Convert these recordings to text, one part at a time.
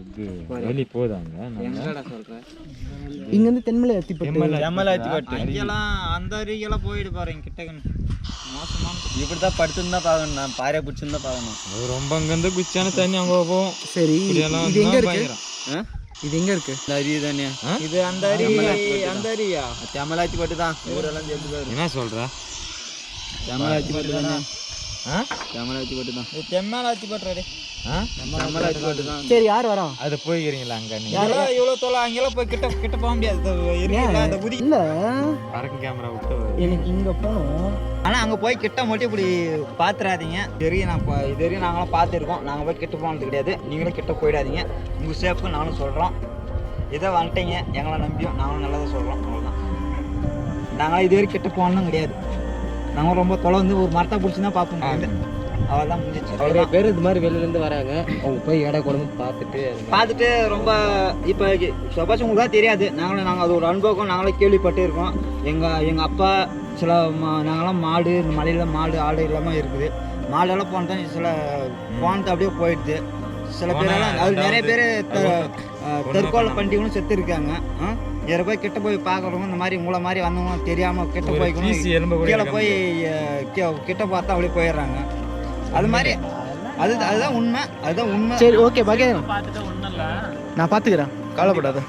இது வெளி போதாங்க எங்கடா சொல்ற இங்க இருந்து தென்மலை அத்திப்பட்டு அங்கெல்லாம் அந்த அருகெல்லாம் போயிடு பாருங்க கிட்டக்கு மோசமான இப்படிதான் படுத்துன்னு தான் பார்க்கணும் நான் பாறை பிடிச்சின்னு தான் பார்க்கணும் அது ரொம்ப அங்கேருந்து குச்சான தண்ணி அங்கே போகும் சரி இது எங்க இருக்கு இது எங்க இருக்கு இந்த அருவி தானே இது அந்த அருவியா தெமலாத்தி பட்டு தான் ஊரெல்லாம் சேர்த்து என்ன சொல்ற தெமலாத்தி பட்டு தானே தெமலாத்தி பட்டு தான் தெம்மலாத்தி பட்டுறாரு சரி யார் வரோம் அது போய்க்கிறீங்களா அங்க இவ்வளவு தொலை அங்கெல்லாம் போய் கிட்ட போக முடியாது இல்ல பறக்கும் கேமரா விட்டு எனக்கு இங்க போகணும் ஆனா அங்க போய் கிட்ட மட்டும் இப்படி பாத்துறாதீங்க தெரியும் இது வரையும் நாங்களும் பார்த்துருக்கோம் நாங்கள் போய் கிட்ட போனது கிடையாது நீங்களும் கிட்ட போயிடாதீங்க உங்க சேஃப்க்கு நானும் சொல்றோம் இதை வந்துட்டீங்க எங்களை நம்பியும் நாங்களும் நல்லதாக சொல்றோம் அவ்வளோதான் நாங்களாம் இது வரைக்கும் கிட்ட போனதும் கிடையாது நாங்கள் ரொம்ப தொலை வந்து ஒரு மரத்தை பிடிச்சி தான் பார்ப்போம் அவ்வளோதான் முடிஞ்சிச்சு நிறைய பேர் இது மாதிரி வெளியிலேருந்து வராங்க அவங்க போய் இட குடம்பு பார்த்துட்டு ரொம்ப இப்போ சப்போஸ் உங்களுக்கு தான் தெரியாது நாங்கள் அது ஒரு அனுபவம் நாங்களே கேள்விப்பட்டு இருக்கோம் எங்கள் அப்பா சில நாங்களாம் மாடு இந்த மலையில் மாடு ஆடு இல்லாமல் இருக்குது மாடெல்லாம் போனதான் சில போனது அப்படியே போயிடுது சில பேரெல்லாம் அது நிறைய பேர் தற்கொலை பண்டிகளும் செத்து இருக்காங்க வேற போய் கிட்ட போய் பார்க்குறவங்க இந்த மாதிரி உங்களை மாதிரி வந்தவங்க தெரியாமல் கிட்ட போய்க்கணும் கீழே போய் கிட்ட பார்த்தா அப்படியே போயிடுறாங்க அது மாதிரி அதுதான் உண்மை சரி ஓகே பாக்கே நான் பார்த்துக்கிறேன் கவலைப்படாத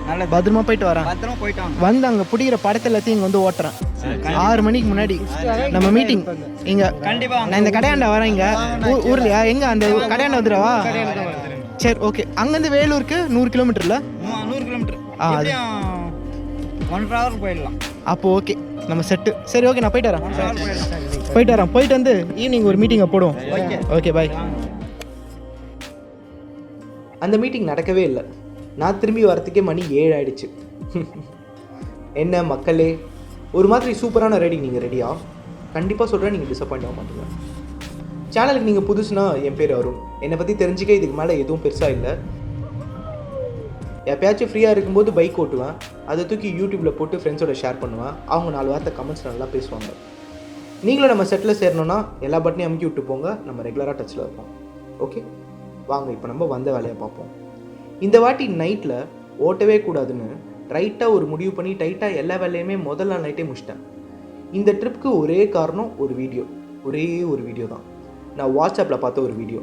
நல்ல பத்திரமா போயிட்டு வரேன் பத்திரமா போயிட்டாங்க வந்து அங்கே பிடிக்கிற படத்தை எல்லாத்தையும் இங்கே வந்து ஓட்டுறேன் 6 மணிக்கு முன்னாடி நம்ம மீட்டிங் இங்கே கண்டிப்பாக நான் இந்த கடையாண்ட வரேன் இங்கே ஊர்லையா எங்கே அந்த கடையாண்ட வந்துடுவா சரி ஓகே அங்கேருந்து வேலூருக்கு 100 கிலோமீட்டர்ல 100 கிலோமீட்டர் 1 hour போயிடலாம் அப்போ ஓகே நம்ம செட்டு சரி ஓகே நான் போயிட்டு வரேன் போயிட்டு வந்து ஈவினிங் ஒரு மீட்டிங்கை போடுவோம் ஓகே பாய் அந்த மீட்டிங் நடக்கவே இல்லை நான் திரும்பி வரத்துக்கே மணி 7 ஆயிடுச்சு என்ன மக்களே ஒரு மாதிரி சூப்பரான ரைடிங் நீங்கள் ரெடியா கண்டிப்பாக சொல்கிறேன் நீங்கள் டிசப்பாயிண்ட் ஆக மாட்டீங்க சேனலுக்கு நீங்கள் புதுசுனா என் பேர் அருண் என்னை பற்றி தெரிஞ்சுக்க இதுக்கு மேலே எதுவும் பெருசாக இல்லை எப்பயாச்சும் ஃப்ரீயாக இருக்கும்போது பைக் ஓட்டுவேன் அதை தூக்கி யூடியூப்பில் போட்டு ஃப்ரெண்ட்ஸோட ஷேர் பண்ணுவேன் அவங்க 4 வார்த்தை கமெண்ட்ஸ் நல்லா பேசுவாங்க நீங்களும் நம்ம செட்டில் சேரணுன்னா எல்லா பட்டனையும் அமுக்கி விட்டு போங்க நம்ம ரெகுலராக டச்சில் இருப்போம் ஓகே வாங்க இப்போ நம்ம வந்த வேலையை பார்ப்போம் இந்த வாட்டி நைட்டில் ஓட்டவே கூடாதுன்னு ரைட்டாக ஒரு முடிவு பண்ணி டைட்டாக எல்லா வேலையுமே முதல் நாள் நைட்டே முடிச்சிட்டேன் இந்த ட்ரிப்புக்கு ஒரே காரணம் ஒரே ஒரு வீடியோ தான் நான் வாட்ஸ்அப்பில் பார்த்த ஒரு வீடியோ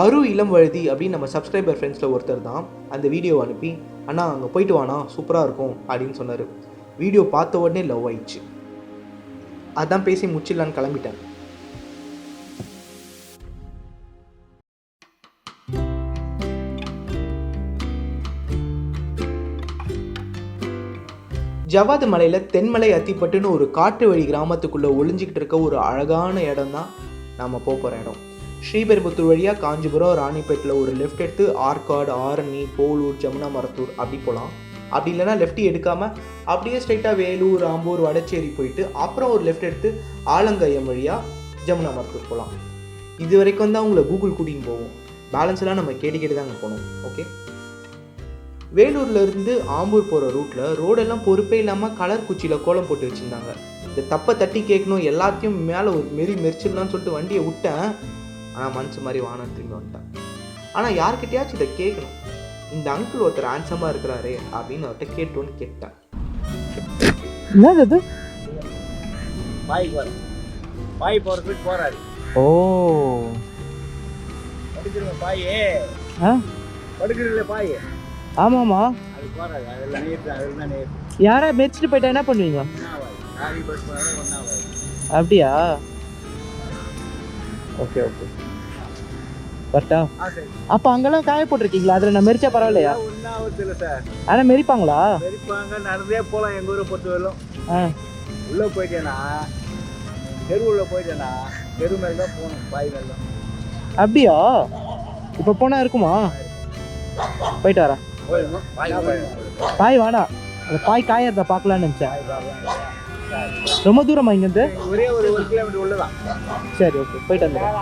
அரு இளம் வழுதி அப்படின்னு நம்ம சப்ஸ்கிரைபர் ஃப்ரெண்ட்ஸில் ஒருத்தர் தான் அந்த வீடியோவை அனுப்பி அண்ணா அங்கே போயிட்டு வாண்ணா சூப்பராக இருக்கும் அப்படின்னு சொன்னார் வீடியோ பார்த்த உடனே லவ் ஆயிடுச்சு அதான் பேசி முடிச்சிடலான்னு கிளம்பிட்டேன் ஜவாது மலையில் தென்மலை அத்திப்பட்டுன்னு ஒரு காட்டு வழி கிராமத்துக்குள்ளே ஒளிஞ்சிக்கிட்டு இருக்க ஒரு அழகான இடம் தான் நாம் போகிற இடம் ஸ்ரீபெரும்புத்தூர் வழியாக காஞ்சிபுரம் ராணிப்பேட்டில் ஒரு லெஃப்ட் எடுத்து ஆற்காடு ஆரணி போலூர் ஜமுனா மரத்தூர் அப்படி போகலாம் அப்படி இல்லைனா லெஃப்ட் எடுக்காமல் அப்படியே ஸ்ட்ரைட்டாக வேலூர் ஆம்பூர் வடச்சேரி போயிட்டு அப்புறம் ஒரு லெஃப்ட் எடுத்து ஆலங்காயம் வழியாக ஜமுனா மரத்தூர் போகலாம் இது வரைக்கும் தான் உங்களை கூகுள் கூட்டின்னு போவோம் பேலன்ஸ்லாம் நம்ம கேட்டு தாங்க போகணும் ஓகே வேலூர்லேருந்து ஆம்பூர் போகிற ரூட்டில் ரோடெல்லாம் பொறுப்பே இல்லாமல் கலர் குச்சியில் கோலம் போட்டு வச்சுருந்தாங்க இந்த தப்பை தட்டி கேட்கணும் எல்லாத்தையும் மேலே ஒரு மெரிச்சிடலான்னு சொல்லிட்டு வண்டியை விட்டேன் ஆனால் மனசு மாதிரி வானம் திரும்பி வந்துட்டேன் ஆனால் யார்கிட்டயாச்சும் இதை கேட்கணும் இந்த அங்கிள் ஒருத்தர் ஹேண்ட்ஸமாக இருக்கிறாரே அப்படின்னு அவர்கிட்ட கேட்டோன்னு கேட்டேன் என்னது பாய் போகிறதுக்கு போகிறாரு ஓ படுக்கிறீங்க பாயே படுக்கிறீங்களே பாய் ஆமாம்மா அது போகிறாரு அதெல்லாம் அதெல்லாம் யாரா மெரிச்சிட்டு போயிட்டா என்ன பண்ணுவீங்க அப்படியா ஓகே கரெக்டா அப்போ அங்கெல்லாம் காய போட்டிருக்கீங்களா அதில் நான் மெரிச்சா பரவாயில்லையா ஒன்றும் ஆகுது இல்லை சார் ஆனால் மெரிப்பாங்களா நடந்தே போகலாம் எங்கள் ஊரை பொறுத்த வரலும் உள்ளே போயிட்டேன்னா தெருவுள்ள போயிட்டேன்னா தெரு மேலே தான் போகணும் பாய் மேலே தான் அப்படியா இப்போ போனால் இருக்குமா போயிட்டு வரேன் பாய் வேணாம் அந்த பாய் காயறத பார்க்கலான்னு நினச்சேன் ரொம்ப தூரமா இங்கேருந்து ஒரே ஒரு கிலோமீட்டர் உள்ளதான் சரி ஓகே போயிட்டு வந்துடுறேன்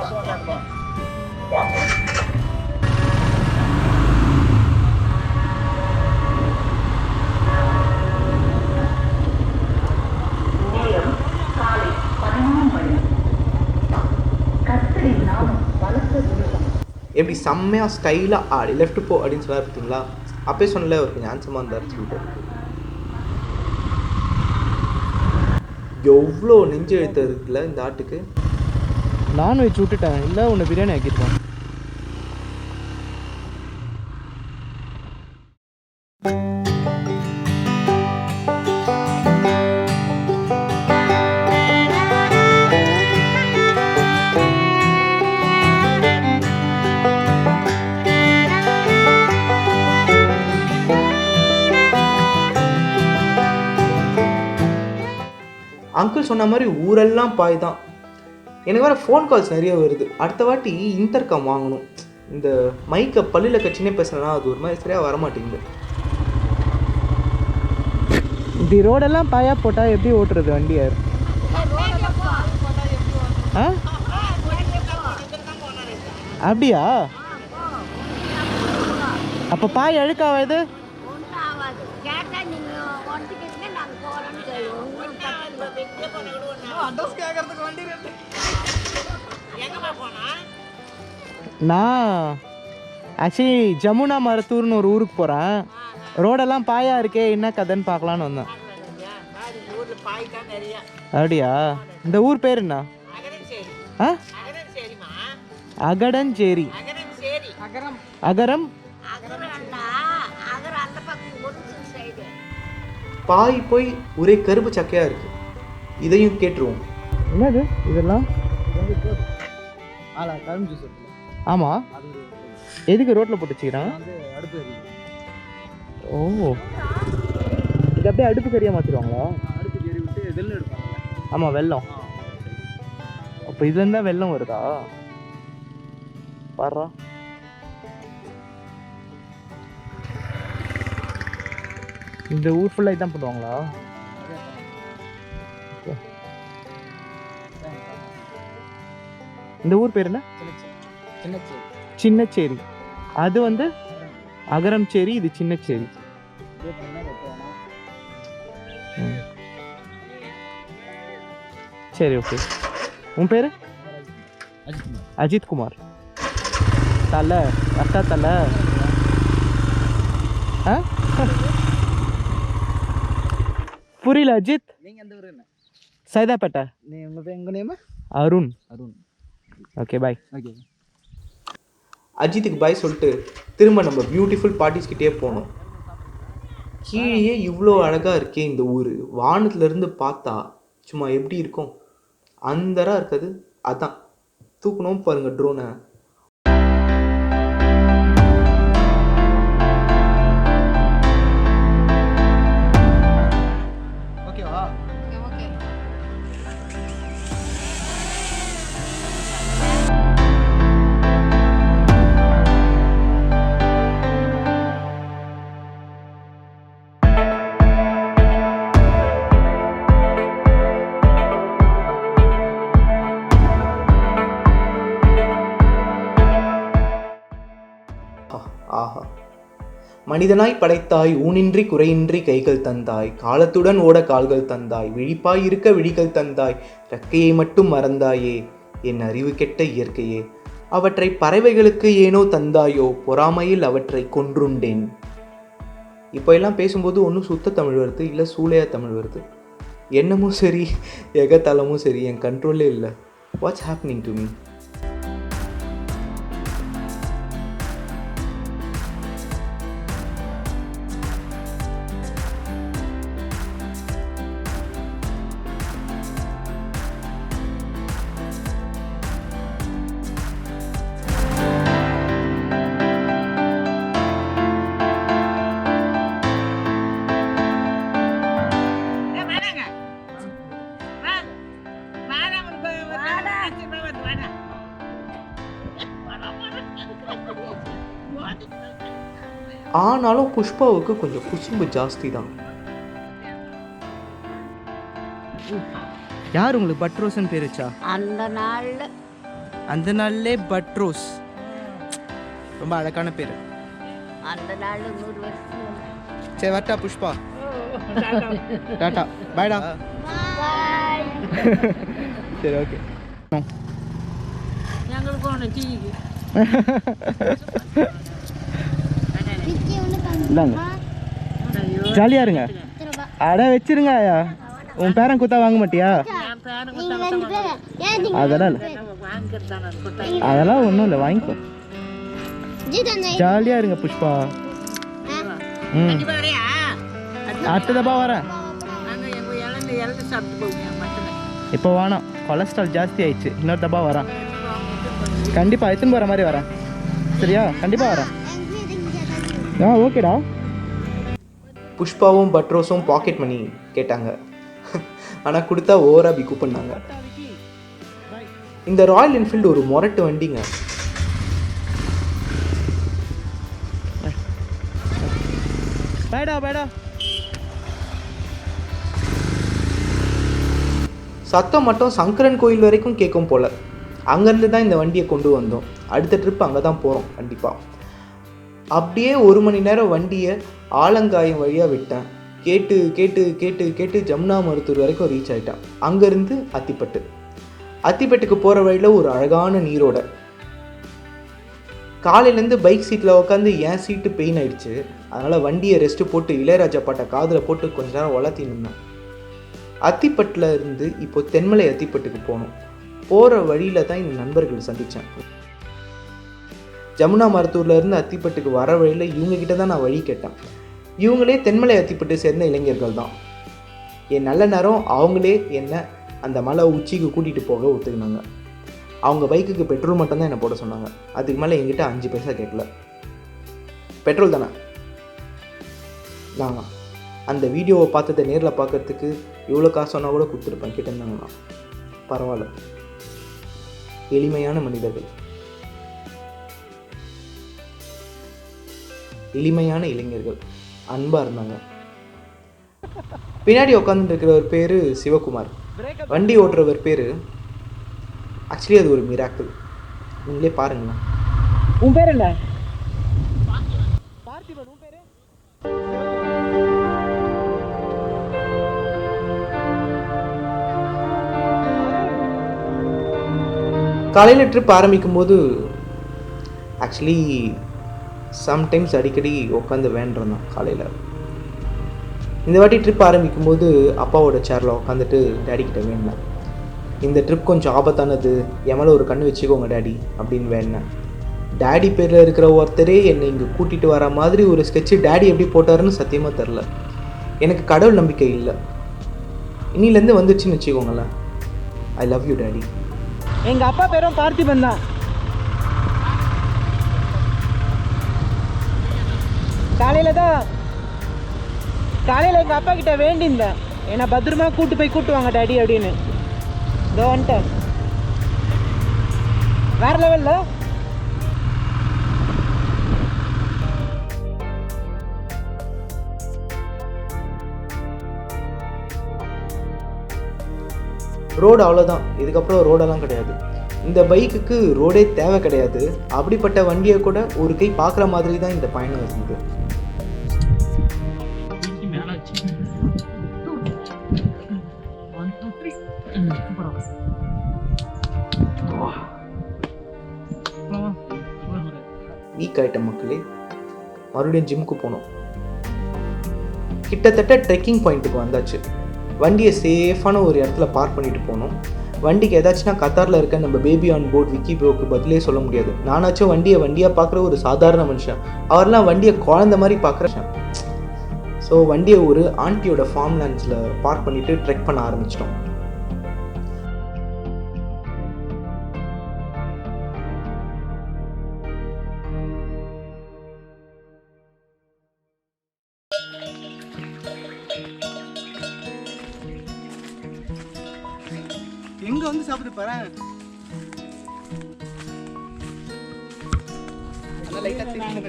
எப்படி செம்மையாக ஸ்டைலாக ஆடி லெஃப்ட் போ அப்படின்னு சொன்னார் பார்த்தீங்களா, அப்பயே சொன்னல ஒரு கொஞ்சம் ஹேண்ட்ஸமாக இருந்தார் சொல்லிட்டு. எவ்வளோ நெஞ்சு எழுத்து இருக்குல்ல இந்த ஆட்டுக்கு. நான்வெஜ் விட்டுட்டேன், இல்லை ஒன்று பிரியாணி ஆக்கிருக்கேன். அங்கிள் சொன்ன மாதிரி ஊரெல்லாம் பாய் தான். எனக்கு வேறு ஃபோன் கால்ஸ் நிறைய வருது. அடுத்த வாட்டி இன்டர்காம் வாங்கணும். இந்த மைக்கை பல்லில் கட்சினே பேசுனா அது ஒரு மாதிரி சரியாக வரமாட்டேங்குது. இப்படி ரோடெல்லாம் பாயா போட்டால் எப்படி ஓட்டுறது வண்டியை? ஆ அப்படியா? அப்போ பாய் அழுக்காவது? நான் ஆக்சுவலி ஜமுனா மரத்தூர்னு ஒரு ஊருக்கு போகிறேன். ரோடெல்லாம் பாயா இருக்கே, என்ன கதைன்னு பார்க்கலான்னு வந்தேன். அப்படியா? இந்த ஊர் பேர் என்ன? ஆ அகடஞ்சேரி. அகரம். பாய் போய் ஒரே கருப்பு சக்கையாக இருக்குது. இதையும் கேட்டுருவோம். என்னது இதெல்லாம்? கரும்பு ஜூஸ். ஆமாம், எதுக்கு ரோட்டில் போட்டு வச்சுக்கிறான்? அடுப்பு. ஓ, இது அப்படியே அடுப்பு கறியாக மாற்றிடுவாங்களா? அடுப்பு கறி விட்டு வெள்ளம் எடுப்பாங்க. ஆமாம், வெல்லம். அப்போ இதுலேருந்து தான் வெல்லம் வருதா? பாரா, இந்த ஊர் ஃபுல்லாக இதான் பண்ணுவாங்களா? இந்த ஊர் பேர் என்ன? சின்னச்சேரி. அது வந்து அகரம் சேரி, இது சின்னச்சேரி. சரி, ஓகே. உன் பேர்? அஜித் குமார். தலை அக்கா தலை. ஆ புரியல அஜித். நீங்கள் எந்த ஊர்? என்ன சைதாப்பேட்டை. நீ உங்கள் நேம்? அருண். அருண். ஓகே, பாய். ஓகே. அஜித்துக்கு பாய் சொல்லிட்டு திரும்ப நம்ம பியூட்டிஃபுல் பார்ட்டிஸ்கிட்டே போனோம். கீழே இவ்வளோ அழகாக இருக்கே இந்த ஊர். வானத்துலேருந்து பார்த்தா சும்மா எப்படி இருக்கும் அந்தராக இருக்காது. அதான் தூக்கணும் பாருங்க ட்ரோனை. ஓகேவா? ஆஹா, மனிதனாய் படைத்தாய், ஊனின்றி குறையின்றி கைகள் தந்தாய், காலத்துடன் ஓட கால்கள் தந்தாய், விழிப்பாய் இருக்க விழிகள் தந்தாய், ரெக்கையை மட்டும் மறந்தாயே என் அறிவு கெட்ட இயற்கையே, அவற்றை பறவைகளுக்கு ஏனோ தந்தாயோ, பொறாமையில் அவற்றை கொன்றுண்டேன். இப்போ எல்லாம் பேசும்போது ஒன்றும் சுத்த தமிழ் வருது, இல்லை சூளையா தமிழ் வருது. என்னமும் சரி, எகத்தலமும் சரி, என் கண்ட்ரோலே இல்லை. What's happening to me? ஆனாலும் புஷ்பாவுக்கு கொஞ்சம் குசும்பு ஜாஸ்தி தான். யார் உங்களுக்கு பட்ரோஸ்ன்னு பேர் வச்சா? அந்த நாள்லே பட்ரோஸ். ரொம்ப அழகான பேர். அந்த நாள் 100 வருஷம். சரி, வரட்டா புஷ்பா? டாட்டா, பாய்டா. சரி, ஓகே. ഞങ്ങൾ പോണ ടീ இந்தாங்க ஜாலியாக இருங்க. அட வச்சிருங்க. உன் பேரன் குத்தா வாங்க மாட்டியா? அதெல்லாம் இல்லை, அதெல்லாம் ஒன்றும் இல்லை, வாங்கிக்கோ. ஜாலியாக இருங்க புஷ்பா. ம் அடுத்த தப்பா வரேன். இப்போ வேணாம், கொலஸ்ட்ரால் ஜாஸ்தி ஆயிடுச்சு. இன்னொரு தப்பா வரேன் கண்டிப்பாக. எத்தனை போகிற மாதிரி வரேன் சரியா? கண்டிப்பாக வரேன். ஓகேடா. புஷ்பாவும் பட்ரோஸும் பாக்கெட் மணி கேட்டாங்க. ஆனால் கொடுத்தா ஓவராக பிக்கு பண்ணாங்க. இந்த ராயல் என்ஃபீல்டு ஒரு மொரட்டு வண்டிங்க. பேடா சத்தம் மட்டும் சங்கரன் கோயில் வரைக்கும் கேட்கும் போல். அங்கேருந்து தான் இந்த வண்டியை கொண்டு வந்தோம். அடுத்த ட்ரிப் அங்கே தான் போகிறோம் கண்டிப்பாக. அப்படியே 1 மணி நேரம் வண்டியை ஆலங்காயம் வழியாக விட்டேன். கேட்டு கேட்டு கேட்டு கேட்டு ஜமுனா மருத்தூர் வரைக்கும் ரீச் ஆகிட்டேன். அங்கேருந்து அத்திப்பட்டுக்கு போகிற வழியில் ஒரு அழகான நீரோட. காலையிலேருந்து பைக் சீட்டில் உட்காந்து என் சீட்டு பெயின் ஆகிடுச்சு. அதனால் வண்டியை ரெஸ்ட்டு போட்டு இளையராஜா பாட்டை காதில் போட்டு கொஞ்ச நேரம் வளர்த்தி நின்னேன். அத்திப்பட்டில் இருந்து இப்போ தென்மலை அத்திப்பட்டுக்கு போனோம். போகிற வழியில் தான் இந்த நண்பர்கள் சந்தித்தேன். ஜமுனா மருத்தூர்லேருந்து அத்திப்பட்டுக்கு வர வழியில் இவங்ககிட்ட தான் நான் வழி கேட்டேன். இவங்களே தென்மலை அத்திப்பட்டு சேர்ந்த இளைஞர்கள் தான். என் நல்ல நேரம் அவங்களே என்னை அந்த மலை உச்சிக்கு கூட்டிகிட்டு போக ஒத்துக்கினாங்க. அவங்க பைக்குக்கு பெட்ரோல் மட்டும்தான் என்னை போட சொன்னாங்க. அதுக்கு மேலே என்கிட்ட 5 பைசா கேட்கல. பெட்ரோல் தானே. நான் அந்த வீடியோவை பார்த்ததை நேரில் பார்க்கறதுக்கு எவ்வளோ காசு சொன்னால் கூட கொடுத்துருப்பேன். கேட்டிருந்தாங்கண்ணா பரவாயில்ல. எளிமையான மனிதர்கள், எளிமையான இளைஞர்கள், அன்பாக இருந்தாங்க. பின்னாடி உட்காந்துட்டு இருக்கிறவர் பேர் சிவகுமார். வண்டி ஓட்டுறவர் பேர் ஆக்சுவலி அது ஒரு மிராக்கிள். நீங்களே பாருங்கண்ணா. உன் பேர் என்ன? காலையில் ட்ரிப் ஆரம்பிக்கும் போது ஆக்சுவலி சம்டைம்ஸ் அடிக்கடி உட்காந்து வேண்டுறேன் காலையில். இந்த வாட்டி ட்ரிப் ஆரம்பிக்கும் போது அப்பாவோட சேரில் உட்காந்துட்டு டேடிக்கிட்ட வேண்டினேன். இந்த ட்ரிப் கொஞ்சம் ஆபத்தானது, என் மேலே ஒரு கண்ணு வச்சுக்கோங்க டேடி அப்படின்னு வேண்டினேன். டேடி பேரில் இருக்கிற ஒருத்தரே என்னை இங்கே கூட்டிகிட்டு வர மாதிரி ஒரு ஸ்கெட்சு டேடி எப்படி போட்டாருன்னு சத்தியமாக தெரில. எனக்கு கடவுள் நம்பிக்கை இல்லை. இன்னிலேருந்து வந்துச்சுன்னு வச்சுக்கோங்களேன். I love you daddy. எங்கள் அப்பா பேரும் பார்த்திபன் தான். காலையில் எங்கள் அப்பா கிட்ட வேண்டியிருந்தேன், என்னை பத்திரமா கூட்டு வாங்க டாடி அப்படின்னு. இதோ வந்துட்டேன். வேற லெவலில். ரோடு அவ்வளோதான். இதுக்கப்புறம் ரோடெல்லாம் கிடையாது. இந்த பைக்குக்கு ரோடே தேவை கிடையாது. அப்படிப்பட்ட வண்டியை கூட ஒரு கை பார்க்குற மாதிரி தான் இந்த பயணம் இருந்தது. வீக் ஆயிட்ட மக்களே, மறுபடியும் ஜிம்முக்கு போனோம். கிட்டத்தட்ட ட்ரெக்கிங் பாயிண்ட்டுக்கு வந்தாச்சு. வண்டியை சேஃபான ஒரு இடத்துல பார்க் பண்ணிட்டு போனோம். வண்டிக்கு ஏதாச்சுன்னா கத்தாரில் இருக்க நம்ம பேபி ஆன் போர்ட் விக்கி ப்ரோக்கு பதிலே சொல்ல முடியாது. நானாச்சும் வண்டியாக பார்க்குற ஒரு சாதாரண மனுஷன், அவர்லாம் வண்டியை குழந்த மாதிரி பார்க்குறேன். ஸோ வண்டியை ஒரு ஆண்டியோட ஃபார்ம் லேண்ட்ஸில் பார்க் பண்ணிவிட்டு ட்ரெக் பண்ண ஆரம்பிச்சிட்டோம். எங்க வந்து சாப்பிட்டு பாறேன்.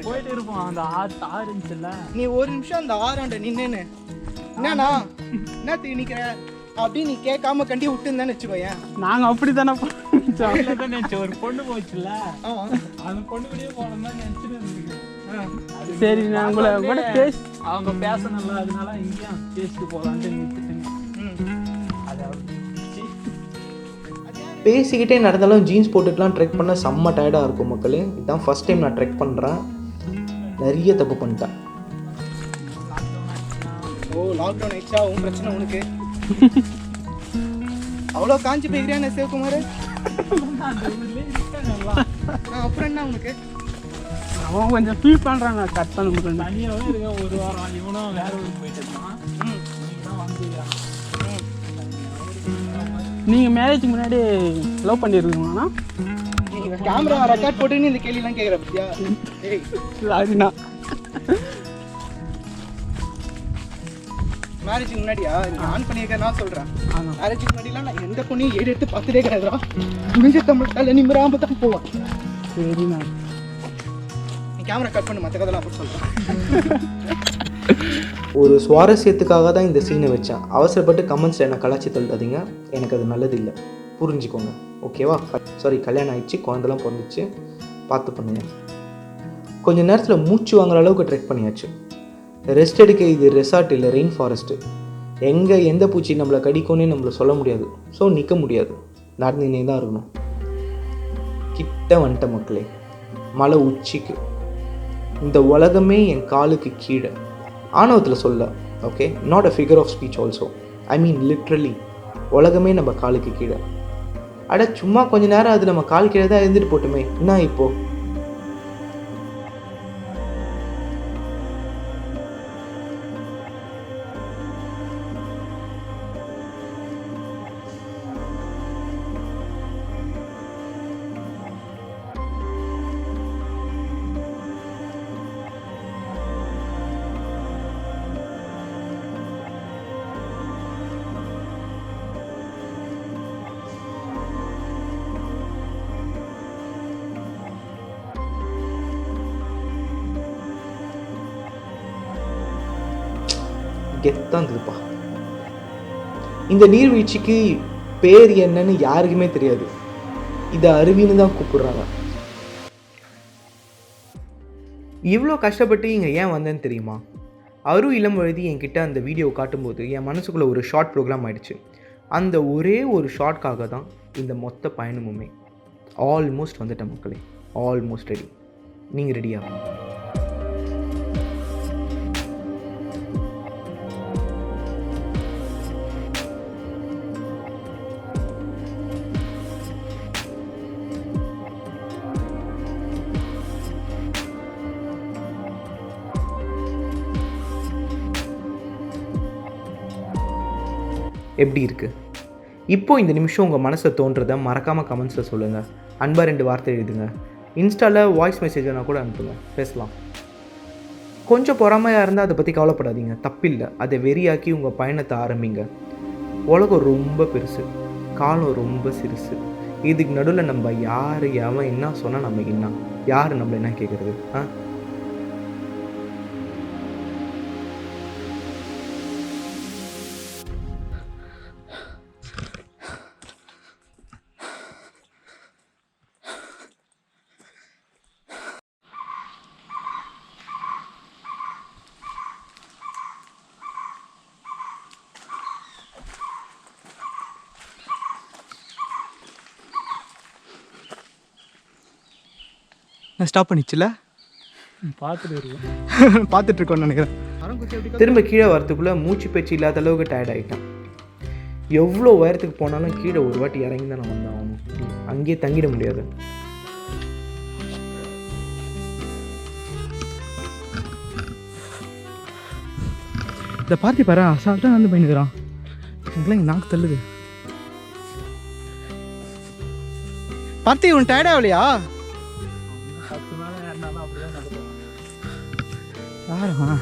போயிட்டு இருப்போம். அந்த ஆறு இருந்துச்சுல்ல, நீ ஒரு நிமிஷம் அந்த ஆறாண்ட நின்னு என்னண்ணா என்ன நிக்கிற அப்படின்னு நீ கேட்காம கண்டி விட்டுன்னு வச்சுக்கோயேன். நாங்க அப்படித்தானே நினைச்சோம். ஒரு பொண்ணு போச்சுல்ல, அந்த பொண்ணு கூடயே போனோம்னா நினைச்சிட்டு இருந்தீங்க. சரி, நான் உங்களை பேசி அவங்க பேசணும்ல, அதனால இங்கேயும் பேசிட்டு போகலான்ட்டு நிறுத்திட்டேங்க. பேசிக்கிட்டே நடந்தாலும் ஜீன்ஸ் போட்டுக்கலாம் ட்ரெக் பண்ண செம்ம டயர்டாக இருக்கும் மக்களே. இதுதான் ஃபஸ்ட் டைம் நான் ட்ரெக் பண்ணுறேன். நிறைய தப்பு பண்ணிட்டேன். ஓ லாக்டவுன் ஆயிடுச்சா? உன் பிரச்சனை உனக்கு. அவ்வளோ காஞ்சி போய்க்கிறியா சிவகுமார்? அப்புறம் என்ன உனக்கு? அவன் கொஞ்சம் ஃபீல் பண்ணுறாங்க. கட் பண்ண முடியும். தனியாகவே இருக்க ஒரு வாரம் இவனும் வேற ஊருக்கு போயிட்டு இருந்தான். நீங்கள் மேரேஜுக்கு முன்னாடி லவ் பண்ணியிருக்கீங்களா? நீங்கள் கேமரா ரெக்கார்ட் போட்டுன்னு இந்த கேள்விலாம் கேட்குற பத்தியா? சரிண்ணா. மேரேஜுக்கு முன்னாடியா? ஆன் பண்ணியிருக்கேன் நான் சொல்கிறேன். மேரேஜுக்கு முன்னாடிலாம் நான் எந்த பொண்ணையும் எடுத்து பார்த்துட்டே கிடையாதுடா. முடிஞ்ச தமிழ் தலை நிமிராம தான் போவேன். சரிண்ணா. நீ கேமரா கட் பண்ணு, மற்ற கதைலாம் அப்படி சொல்கிறேன். ஒரு சுவாரஸ்யத்துக்காக தான் இந்த சீனை வச்சேன். அவசரப்பட்டு கமெண்ட்ஸில் என்னை கலாச்சி தள்ளாதீங்க. எனக்கு அது நல்லது இல்லை, புரிஞ்சுக்கோங்க. ஓகேவா? சாரி, கல்யாணம் ஆயிடுச்சு, குழந்தெல்லாம் பிறந்துச்சு, பார்த்து பண்ணுங்க. கொஞ்சம் நேரத்தில் மூச்சு வாங்குற அளவுக்கு ட்ரெக் பண்ணியாச்சு. ரெஸ்ட் எடுக்க இது ரெசார்ட் இல்லை, ரெயின் ஃபாரஸ்ட்டு. எங்கே எந்த பூச்சி நம்மளை கடிக்கும்னே நம்மளை சொல்ல முடியாது. ஸோ நிற்க முடியாது, நடந்துனே தான் இருக்கணும். கிட்ட வந்துட்ட மக்களே, மலை உச்சிக்கு. இந்த உலகமே என் காலுக்கு கீழே. ஆணவத்தில் சொல்ல, okay, not a figure of speech also, I mean literally. உலகமே நம்ம காலுக்கு கீழே. அட சும்மா கொஞ்ச நேரம் அது நம்ம கால் கீழே தான் இருந்துட்டு போட்டுமே, என்ன இப்போது? கெத்தான் இருந்துப்பா. இந்த நீர்வீழ்ச்சிக்கு பேர் என்னன்னு யாருக்குமே தெரியாது. இதை அருவின்னு தான் கூப்பிடுறாங்க. இவ்வளோ கஷ்டப்பட்டு இங்கே ஏன் வந்தேன்னு தெரியுமா? அரு இளம் எழுதி என்கிட்ட அந்த வீடியோ காட்டும்போது என் மனசுக்குள்ளே ஒரு ஷார்ட் ப்ரோக்ராம் ஆகிடுச்சு. அந்த ஒரே ஒரு ஷார்ட்காக தான் இந்த மொத்த பயணமுமே. ஆல்மோஸ்ட் வந்துட்டேன் மக்களே, ஆல்மோஸ்ட் ரெடி. நீங்கள் ரெடியா? எப்படி இருக்குது இப்போது இந்த நிமிஷம்? உங்கள் மனசை தோன்றதை மறக்காமல் கமெண்ட்ஸில் சொல்லுங்கள். அன்பாக 2 வார்த்தை எழுதுங்க. இன்ஸ்டாவில் வாய்ஸ் மெசேஜ்னா கூட அனுப்புங்க, பேசலாம். கொஞ்சம் பொறாமையாக இருந்தால் அதை பற்றி கவலைப்படாதீங்க, தப்பில்லை. அதை வெறியாக்கி உங்கள் பயணத்தை ஆரம்பிங்க. உலகம் ரொம்ப பெருசு, காலம் ரொம்ப சிறுசு. இதுக்கு நடுவில் நம்ம யார் எவன் என்ன சொன்னால் நம்ம என்ன, யார் நம்மளை என்ன கேட்குறது? நான் ஸ்டாப் பண்ணிச்சுல, பார்த்துட்டு இருக்கோன்னு நினைக்கிறேன். திரும்ப கீழே வரத்துக்குள்ளே மூச்சு பேச்சு இல்லாத அளவுக்கு டயர்ட் ஆகிட்டேன். எவ்வளோ உயரத்துக்கு போனாலும் கீழே ஒரு வாட்டி இறங்கி தான் நான் வந்தாகணும். அங்கேயே தங்கிட முடியாது. இந்த பார்த்தி பாரு, அசால்ட்டாக வந்து பயணிக்கிறான். எங்கெல்லாம் இங்கே நாக்கு தள்ளுது. பார்த்தி, உன் டயர்ட் ஆகலையா? யாரா?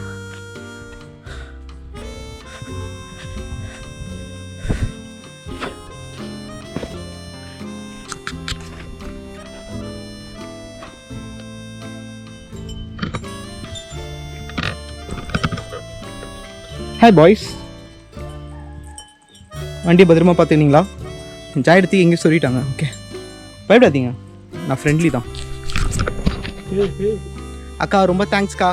ஹாய் பாய்ஸ், வண்டி பத்திரமா பார்த்துக்கிங்களா? ஜாய் எடுத்து எங்கேயும் சொல்லிட்டாங்க. ஓகே, பயப்படாதீங்க, நான் ஃப்ரெண்ட்லி தான். அக்கா ரொம்ப தேங்க்ஸ்க்கா.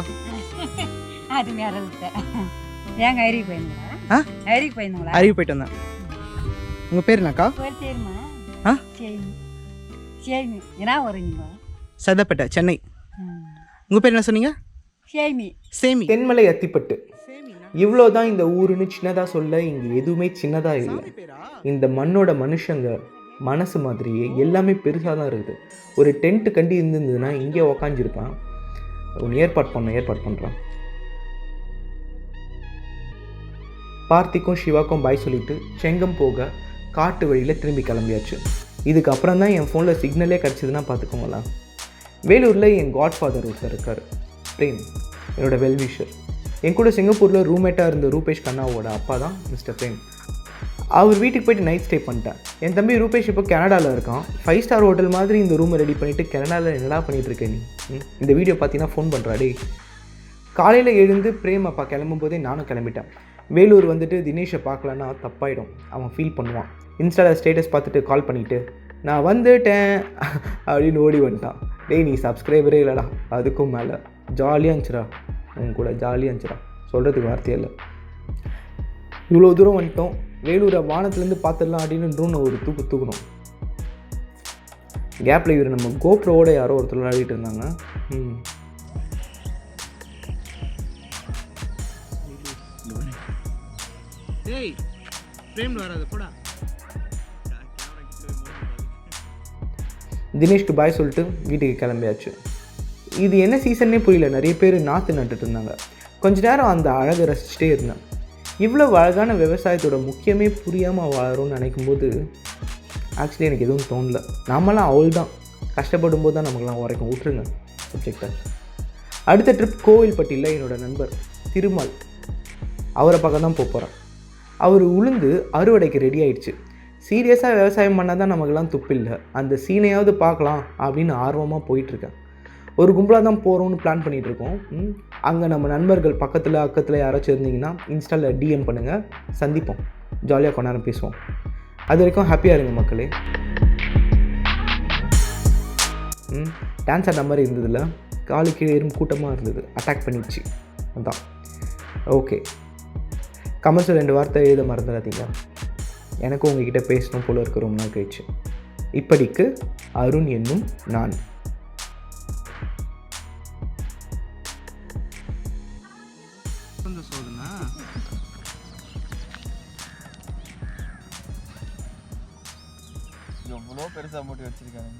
அது மேலே விட்டேன். ஏங்க அருவி போயிருந்தீங்களா? அருவி போயிருந்தீங்களா? அருவி போயிட்டு வந்தேன். உங்கள் பேர் என்னக்கா? பேர் தெரியுமா? ஆ சேமி என்ன வரீங்க சதப்பேட்டை சென்னை. உங்கள் பேர் என்ன சொன்னீங்க? சேமி சேமி. தென்மலை அத்திப்பட்டு. இவ்வளோ தான் இந்த ஊருன்னு சின்னதாக சொல்ல இங்கே எதுவுமே சின்னதாக இல்லை. இந்த மண்ணோட மனுஷங்க மனசு மாதிரியே எல்லாமே பெருசாக தான் இருக்குது. ஒரு டென்ட்டு கண்டி இருந்ததுன்னா இங்கே உக்காந்துருப்பான். ஒன்று ஏற்பாடு பண்ணுறேன். பார்த்திக்கும் சிவாக்கும் பாய் சொல்லிவிட்டு செங்கம் போக காட்டு வழியில் திரும்பி கிளம்பியாச்சு. இதுக்கப்புறம் தான் என் ஃபோனில் சிக்னலே கிடச்சிதுன்னா பார்த்துக்கோங்களா. வேலூரில் என் காட்ஃபாதர் ஒருத்தர் இருக்கார், பிரேம், என்னோடய வெல்விஷர். என் கூட சிங்கப்பூரில் ரூம்மேட்டாக இருந்த ரூபேஷ் கண்ணாவோட அப்பா தான் மிஸ்டர் பிரேம். அவர் வீட்டுக்கு போய்ட்டு நைட் ஸ்டே பண்ணிட்டேன். என் தம்பி ரூபேஷ் இப்போ கனடாவில் இருக்கான். 5 ஸ்டார் ஹோட்டல் மாதிரி இந்த ரூமை ரெடி பண்ணிவிட்டு கனடாவில் என்னடா பண்ணிகிட்ருக்கேன் நீ? இந்த வீடியோ பார்த்தீங்கன்னா ஃபோன் பண்ணுறாடே. காலையில் எழுந்து பிரேம் அப்பா கிளம்பும் போதே நானும் கிளம்பிட்டேன். வேலூர் வந்துட்டு தினேஷை பார்க்கலன்னா தப்பாயிடும், அவன் ஃபீல் பண்ணுவான். இன்ஸ்டாவில் ஸ்டேட்டஸ் பார்த்துட்டு கால் பண்ணிவிட்டு நான் வந்துட்டேன் அப்படின்னு ஓடி வந்துட்டான். டேய் நீ சப்ஸ்கிரைபரே இல்லைடா, அதுக்கும் மேலே ஜாலியாக இருந்துச்சுடா, உன் கூட ஜாலியாக இருந்துச்சுடா, சொல்கிறதுக்கு வார்த்தையே இல்லை. இவ்வளோ தூரம் வந்துட்டோம், வேலூரை வானத்துலேருந்து பார்த்துடலாம் அப்படின்னு ட்ரோனை ஒரு தூக்கணும். கேப்பில் இவர் நம்ம கோப்ரோவோட யாரோ ஒருத்தர் விளையாடிட்டு இருந்தாங்க. தினேஷ்க்கு பாய் சொல்லிட்டு வீட்டுக்கு கிளம்பியாச்சு. இது என்ன சீசன்னே புரியல. நிறைய பேர் நாற்று நட்டுட்டு இருந்தாங்க. கொஞ்ச நேரம் அந்த அழகை ரசிச்சுட்டே இருந்தேன். இவ்வளோ அழகான விவசாயத்தோட முக்கியமே புரியாமல் வாழறோம்னு நினைக்கும்போது ஆக்சுவலி எனக்கு எதுவும் தோணல. நாமெல்லாம் அவள் தான் கஷ்டப்படும் போது தான் நமக்குலாம் உரைக்கும். விட்டுருங்க சப்ஜெக்டை. அடுத்த ட்ரிப் கோவில்பட்டியில் என்னோடய நண்பர் திருமால், அவரை பார்க்க தான் போகிறேன். அவர் உளுந்து அறுவடைக்கு ரெடி ஆயிடுச்சு. சீரியஸாக விவசாயம் பண்ணால் தான் நமக்கெல்லாம் துப்பில்லை, அந்த சீனையாவது பார்க்கலாம் அப்படின்னு ஆர்வமாக போயிட்டுருக்கேன். ஒரு கும்பலாக தான் போகிறோம்னு பிளான் பண்ணிகிட்ருக்கோம். அங்கே நம்ம நண்பர்கள் பக்கத்தில் அக்கத்தில் யாராச்சும் இருந்தீங்கன்னா இன்ஸ்டாவில் டிஎம் பண்ணுங்கள், சந்திப்போம், ஜாலியாக கொஞ்ச நேரம் பேசுவோம். அது வரைக்கும் ஹாப்பியாக இருங்க மக்களே. டான்ஸ் ஆடுற மாதிரி இருந்ததில்ல, காலு கீழே எறும்பு கூட்டமாக இருந்தது, அட்டாக் பண்ணிடுச்சு. அதுதான் ஓகே. கமெண்ட்ஸில் 2 வார்த்தை எழுத மறந்துடாதீங்க. எனக்கும் உங்ககிட்ட பேசணும் போல இருக்க ரொம்ப நாள் கழிச்சு. இப்படிக்கு அருண் என்னும் நான். எவ்வளோ பெருசாக மூட்டி வச்சிருக்காங்க.